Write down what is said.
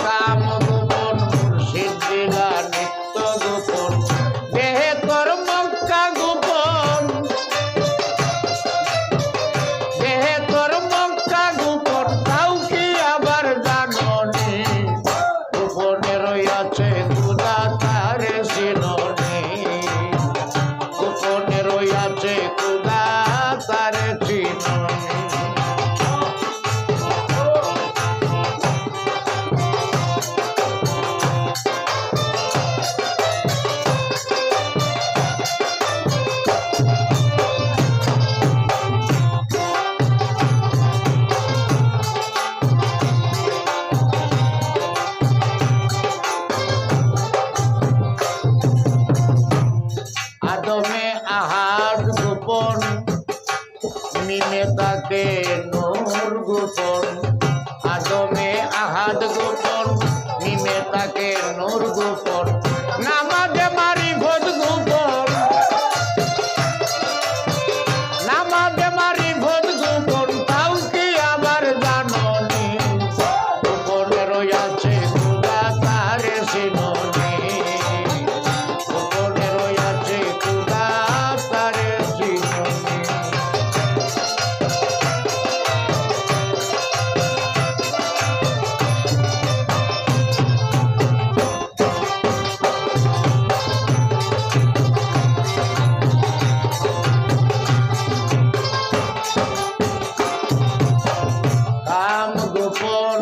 কাম গোপন মুর্শিদ দিলা নিত্য গোপন দেহে তোর মক্কা গোপন দেহে তোর মক্কা গোপন তাও কি আবার জাননি গোপনে রইয়াছে খুদা তারে চিননি গোপনে রইয়াছে খুদা তারে চিননি আদমে আহাদ গোপন মিমে তাকে নূর গোপন আদমে আহাদ গোপন মিমে তাকে নূর গোপন নামাজে মারিফত গোপন নামাজে মারিফত গোপন তাও কি আবার জাননি গোপনে রইয়াছে খুদা তারে চিননি গোপনে রইয়াছে খুদা তারে চিননি কাম গোপন